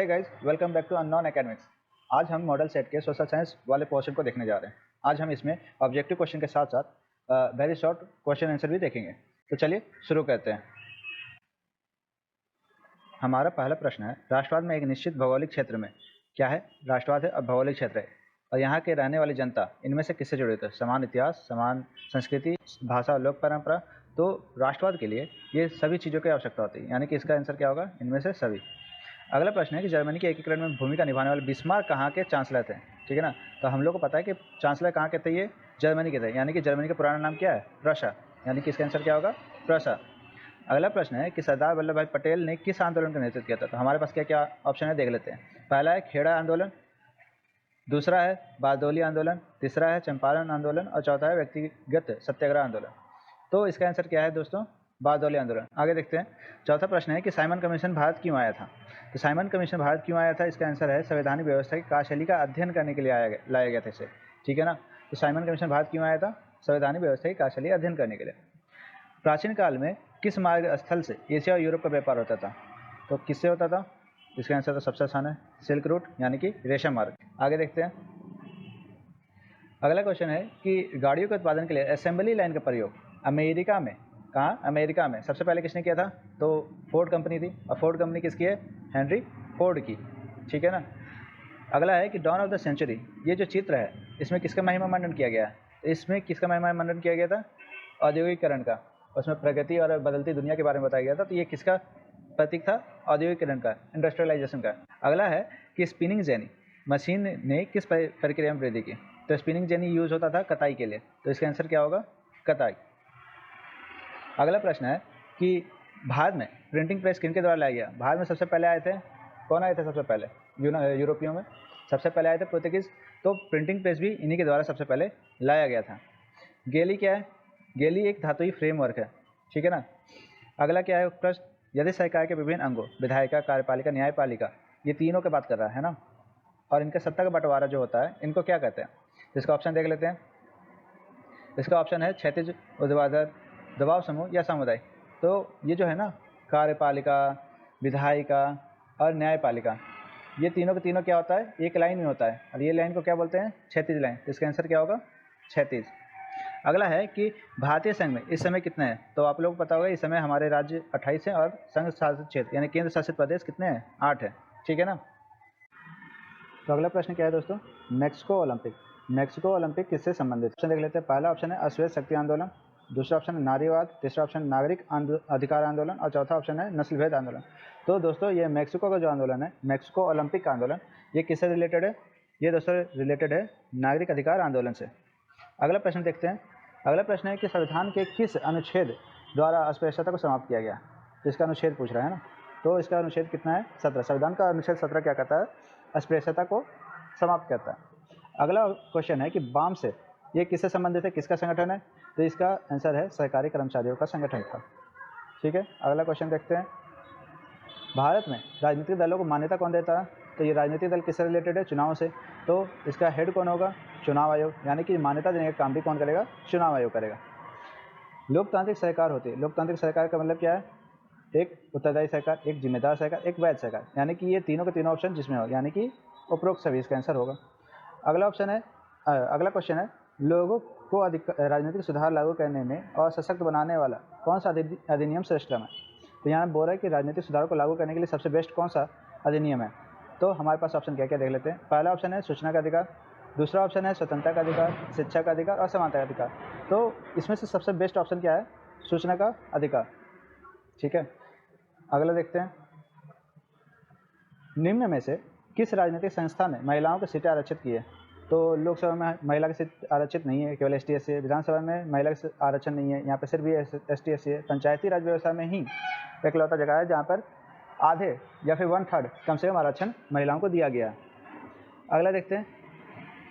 Hey guys, welcome back to Unknown Academics. आज हम model set के सोशल साइंस वाले पोर्शन को देखने जा रहे हैं। आज हम इसमें ऑब्जेक्टिव क्वेश्चन के साथ साथ वेरी शॉर्ट क्वेश्चन आंसर भी देखेंगे। तो चलिए शुरू करते हैं। हमारा पहला प्रश्न है, राष्ट्रवाद में एक निश्चित भौगोलिक क्षेत्र में क्या है? राष्ट्रवाद है और भौगोलिक क्षेत्र है और यहाँ के रहने वाली जनता इनमें से किससे जुड़े थे? समान इतिहास, समान संस्कृति, भाषा और लोक परंपरा। तो राष्ट्रवाद के लिए ये सभी चीज़ों की आवश्यकता होती है, यानी कि इसका आंसर क्या होगा? इनमें से सभी। अगला प्रश्न है कि जर्मनी के एकीकरण में भूमिका निभाने वाले बिस्मार्क कहाँ के चांसलर थे? ठीक है ना। तो हम लोग को पता है कि चांसलर कहाँ के थे? ये जर्मनी के थे, यानी कि जर्मनी का पुराना नाम क्या है? प्रशा, यानी कि इसका आंसर क्या होगा? प्रशा। अगला प्रश्न है कि सरदार वल्लभ भाई पटेल ने किस आंदोलन का नेतृत्व किया था? तो हमारे पास क्या क्या ऑप्शन है, देख लेते हैं। पहला है खेड़ा आंदोलन, दूसरा है बारदौली आंदोलन, तीसरा है चंपारण आंदोलन और चौथा है व्यक्तिगत सत्याग्रह आंदोलन। तो इसका आंसर क्या है दोस्तों? बारदौली आंदोलन। आगे देखते हैं। चौथा प्रश्न है कि साइमन कमीशन भारत क्यों आया था? तो साइमन कमीशन भारत क्यों आया था? इसका आंसर है संवैधानिक व्यवस्था की कार्यशैली का अध्ययन करने के लिए लाया गया था इसे। ठीक है ना। तो साइमन कमीशन भारत क्यों आया था? संवैधानिक व्यवस्था की कार्यशैली अध्ययन करने के लिए। प्राचीन काल में किस मार्ग स्थल से एशिया और यूरोप का व्यापार होता था? तो किससे होता था? इसका आंसर तो सबसे आसान है, सिल्क रूट, यानी कि रेशम मार्ग। आगे देखते हैं। अगला क्वेश्चन है कि गाड़ियों के उत्पादन के लिए असेंबली लाइन का प्रयोग अमेरिका में, कहाँ? अमेरिका में सबसे पहले किसने किया था? तो फोर्ड कंपनी थी। और फोर्ड कंपनी किसकी है? हेनरी फोर्ड की। ठीक है ना। अगला है कि डॉन ऑफ द सेंचुरी, ये जो चित्र है इसमें किसका महिमा मंडन किया गया है? इसमें किसका महिमा मंडन किया गया था? औद्योगिकरण का। उसमें प्रगति और बदलती दुनिया के बारे में बताया गया था। तो ये किसका प्रतीक था? औद्योगिकरण का, इंडस्ट्रियलाइजेशन का। अगला है कि स्पिनिंग जेनी मशीन ने किस प्रक्रिया में वृद्धि की? तो स्पिनिंग जेनी यूज होता था कताई के लिए। तो इसका आंसर क्या होगा? कताई। अगला प्रश्न है कि भारत में प्रिंटिंग प्रेस किन के द्वारा लाया गया? भारत में सबसे पहले आए थे, कौन आए थे सबसे पहले? यूरोपियों में सबसे पहले आए थे पोर्तुगीज। तो प्रिंटिंग प्रेस भी इन्हीं के द्वारा सबसे पहले लाया गया था। गेली क्या है? गेली एक धातुई फ्रेमवर्क है। ठीक है ना। अगला क्या है प्रश्न? यदि सरकार के विभिन्न अंगों, विधायिका, कार्यपालिका, न्यायपालिका, ये तीनों की बात कर रहा है ना, और इनका सत्ता का बंटवारा जो होता है इनको क्या कहते हैं? इसका ऑप्शन देख लेते हैं। इसका ऑप्शन है क्षैतिज, ऊर्ध्वाधर, दबाव समूह या समुदाय। तो ये जो है ना, कार्यपालिका, विधायिका और न्यायपालिका, ये तीनों के तीनों क्या होता है? एक लाइन में होता है, और ये लाइन को क्या बोलते हैं? क्षैतिज लाइन। तो इसका आंसर क्या होगा? क्षैतिज। अगला है कि भारतीय संघ में इस समय कितने हैं? तो आप लोगों को पता होगा इस समय हमारे राज्य 28 हैं और संघ शासित क्षेत्र यानी केंद्र शासित प्रदेश कितने हैं? 8 हैं। ठीक है ना। तो अगला प्रश्न क्या है दोस्तों? Mexico Olympic. मैक्सिको ओलंपिक किससे संबंधित? ऑप्शन देख लेते हैं। पहला ऑप्शन है अश्वेत शक्ति आंदोलन, दूसरा ऑप्शन है नारीवाद, तीसरा ऑप्शन नागरिक अधिकार आंदोलन और चौथा ऑप्शन है नस्ल भेद आंदोलन। तो दोस्तों ये मैक्सिको का जो आंदोलन है, मैक्सिको ओलंपिक का आंदोलन, ये किससे रिलेटेड है? ये दोस्तों रिलेटेड है नागरिक अधिकार आंदोलन से। अगला प्रश्न देखते हैं। अगला प्रश्न है कि संविधान के किस अनुच्छेद द्वारा अस्पृश्यता को समाप्त किया गया? तो इसका अनुच्छेद पूछ रहा है ना। तो इसका अनुच्छेद कितना है? 17। संविधान का अनुच्छेद 17 क्या कहता है? अस्पृश्यता को समाप्त करता है। अगला क्वेश्चन है कि वाम से ये किससे संबंधित है, किसका संगठन है? तो इसका आंसर है सरकारी कर्मचारियों का संगठन था। ठीक है। अगला क्वेश्चन देखते हैं। भारत में राजनीतिक दलों को मान्यता कौन देता है? तो ये राजनीतिक दल किससे रिलेटेड है? चुनाव से। तो इसका हेड कौन होगा? चुनाव आयोग, यानी कि मान्यता देने का काम भी कौन करेगा? चुनाव आयोग करेगा। लोकतांत्रिक सरकार होती है। लोकतांत्रिक सरकार का मतलब क्या है? एक उत्तरदायी सरकार, एक जिम्मेदार सरकार, एक वैध सरकार, यानी कि ये तीनों के तीनों ऑप्शन जिसमें हो, यानी कि उपरोक्त सभी इसका आंसर होगा। अगला ऑप्शन है अगला क्वेश्चन है लोगों को राजनीतिक सुधार लागू करने में और सशक्त बनाने वाला कौन सा अधिनियम श्रेष्ठतम है? तो यहाँ बोल रहा है कि राजनीतिक सुधार को लागू करने के लिए सबसे बेस्ट कौन सा अधिनियम है? तो हमारे पास ऑप्शन क्या क्या देख लेते हैं। पहला ऑप्शन है सूचना का अधिकार, दूसरा ऑप्शन है स्वतंत्रता का अधिकार, शिक्षा का अधिकार और समानता का अधिकार। तो इसमें से सबसे बेस्ट ऑप्शन क्या है? सूचना का अधिकार। ठीक है। अगला देखते हैं। निम्न में से किस राजनीतिक संस्था ने महिलाओं की सीटें आरक्षित की है? तो लोकसभा में महिला की सीट आरक्षित नहीं है, केवल ST SC है। विधानसभा में महिला का आरक्षण नहीं है, यहाँ पे सिर्फ ये ST SC है। पंचायती राज व्यवस्था में ही एकलौता जगह है जहाँ पर आधे या फिर 1/3 कम से कम आरक्षण महिलाओं को दिया गया है। अगला देखते हैं।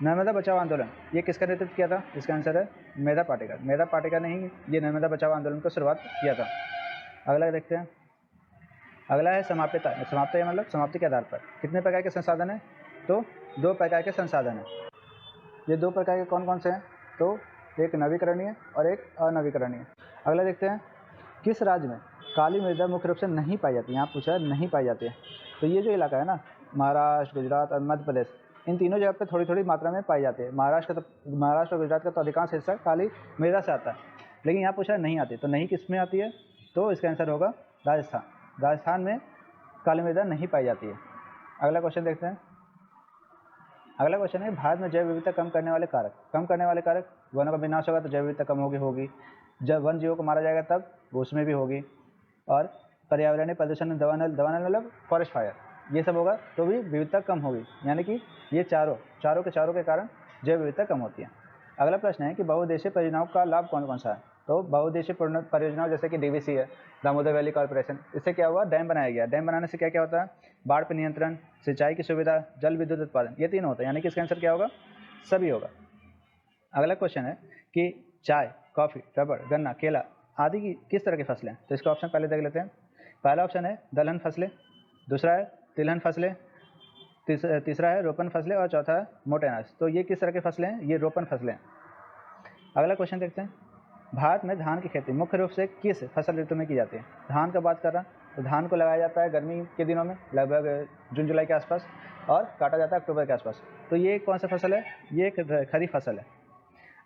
नर्मदा बचाओ आंदोलन, ये किसका नेतृत्व किया था? इसका आंसर है मेधा पाटेकर। मेधा पाटेकर ने ही ये नर्मदा बचाओ आंदोलन को शुरुआत किया था। अगला देखते हैं। अगला है समाप्यता। समाप्ति मतलब समाप्ति के आधार पर कितने प्रकार के संसाधन हैं? तो 2 प्रकार के संसाधन हैं। ये 2 प्रकार के कौन कौन से हैं? तो एक नवीकरणीय और एक अनवीकरणीय। अगला देखते हैं। किस राज्य में काली मृदा मुख्य रूप से नहीं पाई जाती? यहाँ पूछा है नहीं पाई जाती है। तो ये जो इलाका है ना, महाराष्ट्र, गुजरात और मध्य प्रदेश, इन तीनों जगह पे थोड़ी थोड़ी मात्रा में पाई जाती है। महाराष्ट्र और गुजरात का तो अधिकांश हिस्सा काली मृदा से आता है, लेकिन यहाँ पूछा है नहीं आती, तो नहीं किस में आती है, तो इसका आंसर होगा राजस्थान। राजस्थान में काली मृदा नहीं पाई जाती है। अगला क्वेश्चन देखते हैं। अगला क्वेश्चन है भारत में जैव विविधता कम करने वाले कारक। कम करने वाले कारक, वनों का विनाश होगा तो जैव विविधता कम होगी। जब वन जीवों को मारा जाएगा तब उसमें भी होगी। और पर्यावरणीय प्रदूषण, दवा नल मतलब फॉरेस्ट फायर, ये सब होगा तो भी विविधता कम होगी। यानी कि ये चारों के कारण जैव विविधता कम होती है। अगला प्रश्न है कि बहुउद्देशीय परियोजनाओं का लाभ कौन कौन सा है। तो बहुउद्देशीय परियोजनाओं जैसे कि डीवीसी है, दामोदर वैली कॉर्पोरेशन, इससे क्या हुआ, डैम बनाया गया। डैम बनाने से क्या क्या होता है, बाढ़ पर नियंत्रण, सिंचाई की सुविधा, जल विद्युत उत्पादन, ये तीन होता है। यानी कि इसका आंसर क्या होगा, सभी होगा। अगला क्वेश्चन है कि चाय, कॉफ़ी, रबड़, गन्ना, केला आदि की किस तरह की फसलें। तो इसका ऑप्शन पहले देख लेते हैं। पहला ऑप्शन है दलहन फसलें, दूसरा है तिलहन फसलें, तीसरा है रोपण फसलें और चौथा है मोटे अनाज। तो ये किस तरह की फसलें हैं, ये रोपण फसलें हैं। अगला क्वेश्चन देखते हैं। भारत में धान की खेती मुख्य रूप से किस फसल ऋतु में की जाती है। धान का बात कर रहा तो धान को लगाया जाता है गर्मी के दिनों में, लगभग जून जुलाई के आसपास, और काटा जाता है अक्टूबर के आसपास। तो ये कौन सा फसल है, ये एक खरीफ फसल है।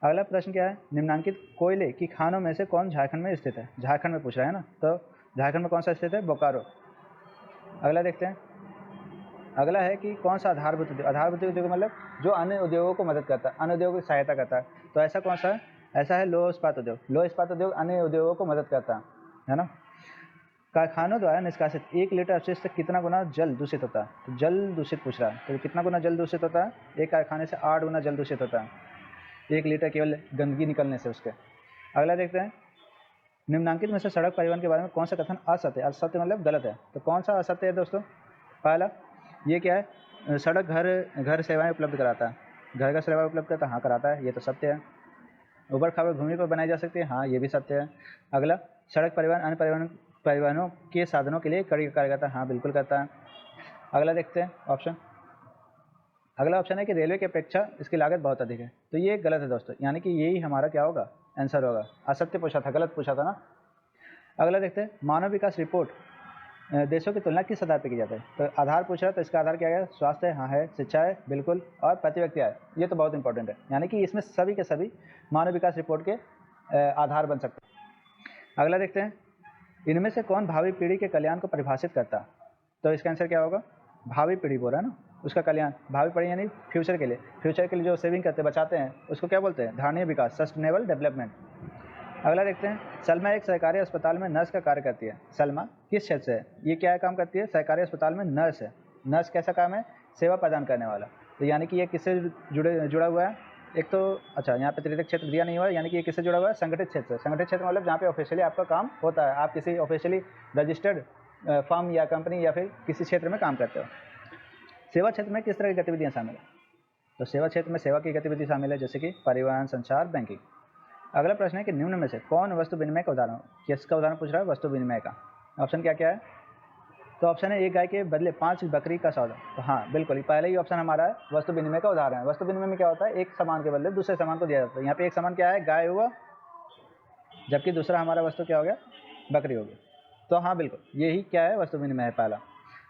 अगला प्रश्न क्या है, निम्नलिखित कोयले की खानों में से कौन झारखंड में स्थित है। झारखंड में पूछ रहा है ना, तो झारखंड में कौन सा स्थित है, बोकारो। अगला देखते हैं। अगला है कि कौन सा आधारभूत उद्योग। आधारभूत उद्योग मतलब जो अन्य उद्योगों को मदद करता है, अन्य उद्योगों की सहायता करता है। तो ऐसा कौन सा है, ऐसा है लौह इस्पात उद्योग। लौह इस्पात उद्योग अन्य उद्योगों को मदद करता है ना। कारखानों द्वारा निष्कासित 1 लीटर अपशिष्ट से कितना गुना जल दूषित होता है। तो जल दूषित पूछ रहा है, तो कितना गुना जल दूषित होता है, एक कारखाने से 8 गुना जल दूषित होता है 1 लीटर केवल गंदगी निकलने से उसके। अगला देखते हैं। निम्नलिखित में से सड़क परिवहन के बारे में कौन सा कथन असत्य है। असत्य मतलब गलत है, तो कौन सा असत्य है दोस्तों। पहला, ये क्या है, सड़क घर सेवाएं उपलब्ध कराता है। घर का सेवा उपलब्ध करता है, हाँ कराता है, ये तो सत्य है। ऊबड़ खाबड़ भूमि पर बनाई जा सकती है, हाँ ये भी सत्य है। अगला, सड़क परिवहन अन्य परिवहनों के साधनों के लिए कड़ी कार्य करता है, हाँ बिल्कुल करता है। अगला देखते हैं ऑप्शन। अगला ऑप्शन है कि रेलवे की अपेक्षा इसकी लागत बहुत अधिक है। तो ये गलत है दोस्तों, यानी कि यही हमारा क्या होगा, आंसर होगा। असत्य पूछा था, गलत पूछा था ना। अगला देखते हैं। मानव विकास रिपोर्ट देशों की तुलना किस आधार पर की जाती है। तो आधार पूछ रहा है, तो इसका आधार क्या है, स्वास्थ्य है, हाँ है, शिक्षा है बिल्कुल, और प्रति व्यक्ति आय, ये तो बहुत इंपॉर्टेंट है। यानी कि इसमें सभी के सभी मानव विकास रिपोर्ट के आधार बन सकते हैं। अगला देखते हैं। इनमें से कौन भावी पीढ़ी के कल्याण को परिभाषित करता है। तो इसका आंसर क्या होगा, भावी पीढ़ी बोल रहा है ना, उसका कल्याण। भावी पीढ़ी यानी फ्यूचर के लिए जो सेविंग करते बचाते हैं उसको क्या बोलते हैं, धारणीय विकास, सस्टेनेबल डेवलपमेंट। अगला देखते हैं। सलमा एक सरकारी अस्पताल में नर्स का कार्य करती है। सलमा किस क्षेत्र से है, ये क्या काम करती है, सरकारी अस्पताल में नर्स है। नर्स कैसा काम है, सेवा प्रदान करने वाला। तो यानी कि ये किससे जुड़ा हुआ है, एक तो अच्छा यहाँ पे तृतीयक क्षेत्र दिया नहीं हुआ है, यानी कि ये किससे जुड़ा हुआ है, संगठित क्षेत्र से। संगठित क्षेत्र मतलब जहाँ पे ऑफिशियली आपका काम होता है, आप किसी ऑफिशियली रजिस्टर्ड फर्म या कंपनी या फिर किसी क्षेत्र में काम करते हो। सेवा क्षेत्र में किस तरह की गतिविधियाँ शामिल है। तो सेवा क्षेत्र में सेवा की गतिविधि शामिल है, जैसे कि परिवहन, संचार, बैंकिंग। अगला प्रश्न है कि निम्न में से कौन वस्तु विनिमय का उदाहरण, किसका उदाहरण पूछ रहा है, वस्तु विनिमय का। ऑप्शन क्या क्या है, तो ऑप्शन है 1 गाय के बदले 5 बकरी का सौदा। तो हाँ बिल्कुल, पहले ही ऑप्शन हमारा है वस्तु विनिमय का उदाहरण है। वस्तु विनिमय में क्या होता है, एक सामान के बदले दूसरे सामान को दिया जाता है। यहाँ पे एक सामान क्या है, गाय हुआ, जबकि दूसरा हमारा वस्तु क्या हो गया, बकरी हो गई। तो हाँ बिल्कुल यही क्या है, वस्तु विनिमय है पहला।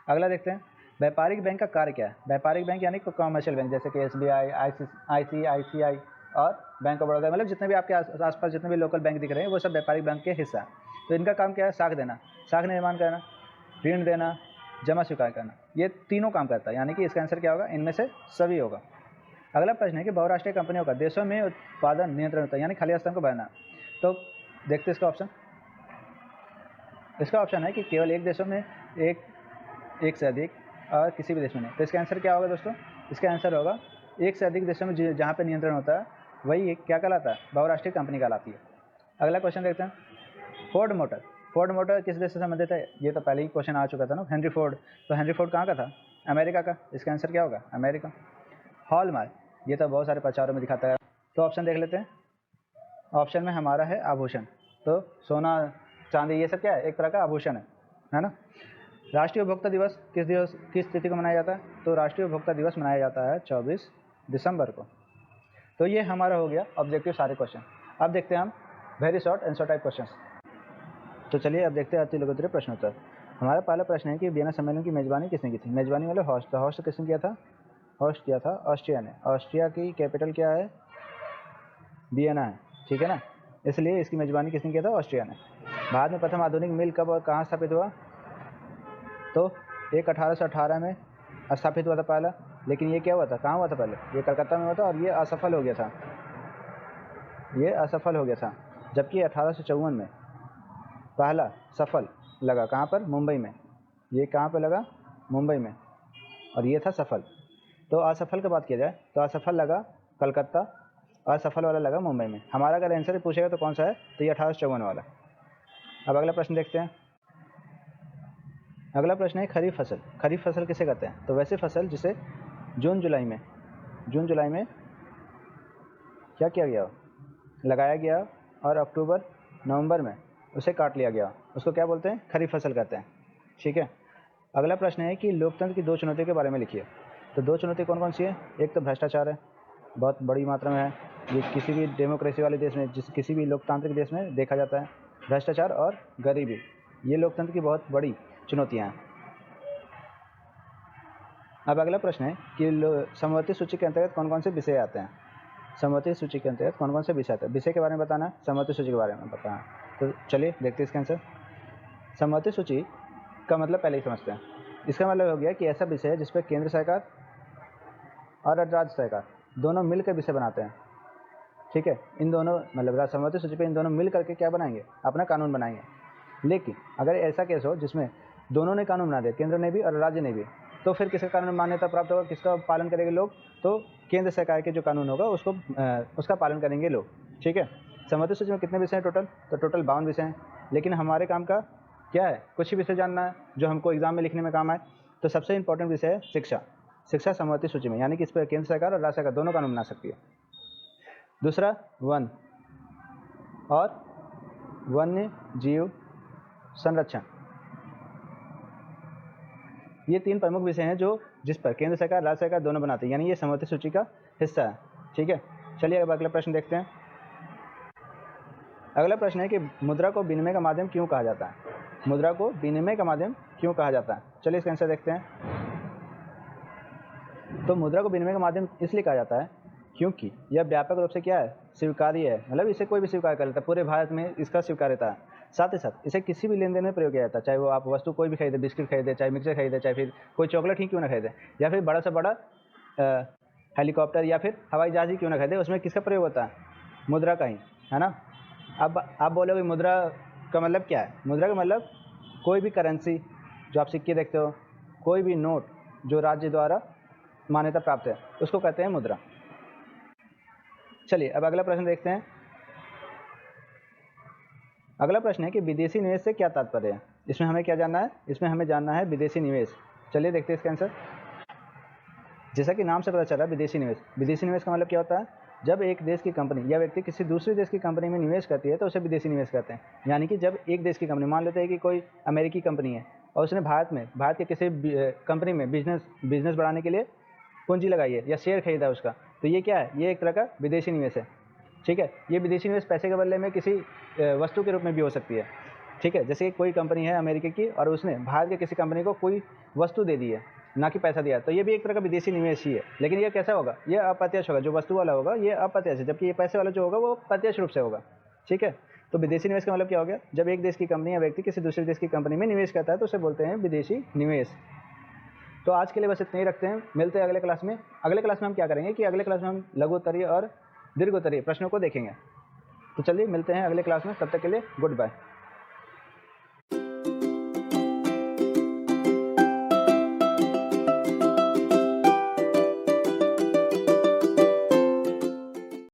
अगला देखते हैं। व्यापारिक बैंक का कार्य क्या है। व्यापारिक बैंक यानी कॉमर्शियल बैंक, जैसे कि SBI, ICICI और बैंक ऑफ बड़ौदा, मतलब जितने भी आपके आसपास जितने भी लोकल बैंक दिख रहे हैं वो सब व्यापारिक बैंक के हिस्सा है। तो इनका काम क्या है, साख देना, साख निर्माण करना, ऋण देना, जमा स्वीकार करना, ये तीनों काम करता है। यानी कि इसका आंसर क्या होगा, इनमें से सभी होगा। अगला प्रश्न है कि बहुराष्ट्रीय कंपनियों का देशों में उत्पादन नियंत्रण होता है, यानी खाली स्थान को बढ़ाना। तो देखते इसका ऑप्शन। इसका ऑप्शन है कि केवल एक देशों में एक से अधिक और किसी भी देश में नहीं। तो इसका आंसर क्या होगा दोस्तों, इसका आंसर होगा एक से अधिक देशों में जहाँ पे नियंत्रण होता है वही क्या कहलाता है, बहुराष्ट्रीय कंपनी कहलाती है। अगला क्वेश्चन देखते हैं। फोर्ड मोटर किस देश से संबंधित है। ये तो पहले ही क्वेश्चन आ चुका था ना, हेनरी फोर्ड। तो हेनरी फोर्ड कहाँ का था, अमेरिका का। इसका आंसर क्या होगा, अमेरिका। हॉलमार्क, ये तो बहुत सारे प्रचारों में दिखाता है। तो ऑप्शन देख लेते हैं। ऑप्शन में हमारा है आभूषण। तो सोना, चांदी, ये सब क्या है, एक तरह का आभूषण है ना। राष्ट्रीय उपभोक्ता दिवस किस तिथि को मनाया जाता है। तो राष्ट्रीय उपभोक्ता दिवस मनाया जाता है 24 दिसंबर को। तो ये हमारा हो गया ऑब्जेक्टिव सारे क्वेश्चन। अब देखते हैं हम very short answer type question. तो चलिए अब देखते हैं अति लघु उत्तरीय प्रश्नोत्तर। हमारा पहला प्रश्न है कि वियना सम्मेलन की मेजबानी किसने की थी। मेजबानी वाले होस्ट, तो होस्ट किसने किया था? होस्ट किया था ऑस्ट्रिया ने। ऑस्ट्रिया की कैपिटल क्या है? वियना है, ठीक है ना। इसलिए इसकी मेजबानी किसने किया था? ऑस्ट्रिया ने। भारत में प्रथम आधुनिक मिल कब और कहाँ स्थापित हुआ? तो एक 1818 में स्थापित हुआ था पहला। लेकिन ये क्या हुआ था, कहाँ हुआ था पहले? ये कलकत्ता में हुआ था और ये असफल हो गया था, ये असफल हो गया था। जबकि 1854 में पहला सफल लगा, कहाँ पर? मुंबई में। ये कहाँ पर लगा? मुंबई में। और ये था सफल। तो असफल की बात किया जाए तो असफल लगा कलकत्ता और सफल वाला लगा मुंबई में। हमारा अगर आंसर पूछेगा तो कौन सा है? तो ये 1854 वाला। अब अगला प्रश्न देखते हैं। अगला प्रश्न है खरीफ फसल। खरीफ फसल किसे कहते हैं? तो वैसे फसल जिसे जून जुलाई में क्या किया गया, लगाया गया और अक्टूबर नवंबर में उसे काट लिया गया, उसको क्या बोलते हैं? खरीफ फसल कहते हैं, ठीक है। अगला प्रश्न है कि लोकतंत्र की 2 चुनौतियों के बारे में लिखिए। तो 2 चुनौती कौन कौन सी है? एक तो भ्रष्टाचार है, बहुत बड़ी मात्रा में है। ये किसी भी डेमोक्रेसी वाले देश में, किसी भी लोकतांत्रिक देश में देखा जाता है। भ्रष्टाचार और गरीबी, ये लोकतंत्र की बहुत बड़ी चुनौतियाँ हैं। अब अगला प्रश्न है कि समवर्ती सूची के अंतर्गत कौन कौन से विषय आते हैं। समवर्ती सूची के अंतर्गत कौन कौन से विषय आते हैं? विषय के बारे में बताना, समवर्ती सूची के बारे में बताना। तो चलिए देखते हैं इसका आंसर। समवर्ती सूची का मतलब पहले ही समझते हैं। इसका मतलब हो गया कि ऐसा विषय है जिस पर केंद्र सरकार और राज्य सरकार दोनों मिलकर विषय बनाते हैं, ठीक है। इन दोनों मतलब समवर्ती सूची पे इन दोनों मिल करके क्या बनाएंगे? अपना कानून बनाएंगे। लेकिन अगर ऐसा केस हो जिसमें दोनों ने कानून बना दिया, केंद्र ने भी और राज्य ने भी, तो फिर किसका कानून मान्यता प्राप्त होगा? किसका पालन करेंगे लोग? तो केंद्र सरकार के जो कानून होगा उसका पालन करेंगे लोग, ठीक है। समवर्ती सूची में कितने विषय हैं टोटल? तो टोटल 52 विषय हैं। लेकिन हमारे काम का क्या है? कुछ ही विषय जानना है जो हमको एग्जाम में लिखने में काम आए। तो सबसे इंपॉर्टेंट विषय है शिक्षा। शिक्षा समवर्ती सूची में, यानी कि इस पर केंद्र सरकार और राज्य सरकार दोनों कानून बना सकती है। दूसरा वन और वन्य जीव संरक्षण, ये 3 प्रमुख विषय हैं जो जिस पर केंद्र सरकार राज्य सरकार दोनों बनाते हैं, यानी ये समवर्ती सूची का हिस्सा है, ठीक है। चलिए अब अगला प्रश्न देखते हैं। अगला प्रश्न है कि मुद्रा को विनिमय का माध्यम क्यों कहा जाता है। मुद्रा को विनिमय का माध्यम क्यों कहा जाता है? चलिए इसका आंसर देखते हैं। तो मुद्रा को विनिमय का माध्यम इसलिए कहा जाता है क्योंकि यह व्यापक रूप से क्या है? स्वीकार्य है। मतलब इसे कोई भी स्वीकार कर लेता है, पूरे भारत में इसका स्वीकार्यता है। साथ ही साथ इसे किसी भी लेन देन में प्रयोग किया जाता है, चाहे वो आप वस्तु कोई भी खरीदे, बिस्किट खरीदे, चाहे मिक्सर खरीदे, चाहे फिर कोई चॉकलेट ही क्यों ना खरीदे, या फिर बड़ा से बड़ा हेलीकॉप्टर या फिर हवाई जहाज ही क्यों ना खरीदे, उसमें किसका प्रयोग होता है? मुद्रा का ही, है ना। अब आप बोलोगे मुद्रा का मतलब क्या है? मुद्रा का मतलब कोई भी करेंसी जो आप सिक्के देखते हो, कोई भी नोट जो राज्य द्वारा मान्यता प्राप्त है, उसको कहते हैं मुद्रा। चलिए अब अगला प्रश्न देखते हैं। अगला प्रश्न है कि विदेशी निवेश से क्या तात्पर्य है। इसमें हमें क्या जानना है? इसमें हमें जानना है विदेशी निवेश। चलिए देखते हैं इसका आंसर। जैसा कि नाम से पता चला, विदेशी निवेश। विदेशी निवेश का मतलब क्या होता है? जब एक देश की कंपनी या व्यक्ति किसी दूसरे देश की कंपनी में निवेश करती है तो उसे विदेशी निवेश कहते हैं। यानी कि जब एक देश की कंपनी, मान लेते हैं कि कोई अमेरिकी कंपनी है और उसने भारत के किसी कंपनी में बिजनेस बढ़ाने के लिए पूंजी लगाई है या शेयर खरीदा उसका, तो ये क्या है? ये एक तरह का विदेशी निवेश है, ठीक है। ये विदेशी निवेश पैसे के बदले में किसी वस्तु के रूप में भी हो सकती है, ठीक है। जैसे कोई कंपनी है अमेरिका की और उसने भारत के किसी कंपनी को कोई वस्तु दे दी है, ना कि पैसा दिया, तो ये भी एक तरह का विदेशी निवेश ही है। लेकिन ये कैसा होगा? ये अप्रत्यक्ष होगा। जो वस्तु वाला होगा ये अप्रत्यक्ष है, जबकि ये पैसे वाला जो होगा वो प्रत्यक्ष रूप से होगा, ठीक है। तो विदेशी निवेश का मतलब क्या हो गया? जब एक देश की कंपनी या व्यक्ति किसी दूसरे देश की कंपनी में निवेश करता है तो उसे बोलते हैं विदेशी निवेश। तो आज के लिए बस इतना ही रखते हैं, मिलते हैं अगले क्लास में। अगले क्लास में हम क्या करेंगे कि अगले क्लास में हम लघु उत्तरीय और दीर्घ उत्तरीय प्रश्नों को देखेंगे। तो चलिए मिलते हैं अगले क्लास में, तब तक के लिए गुड बाय।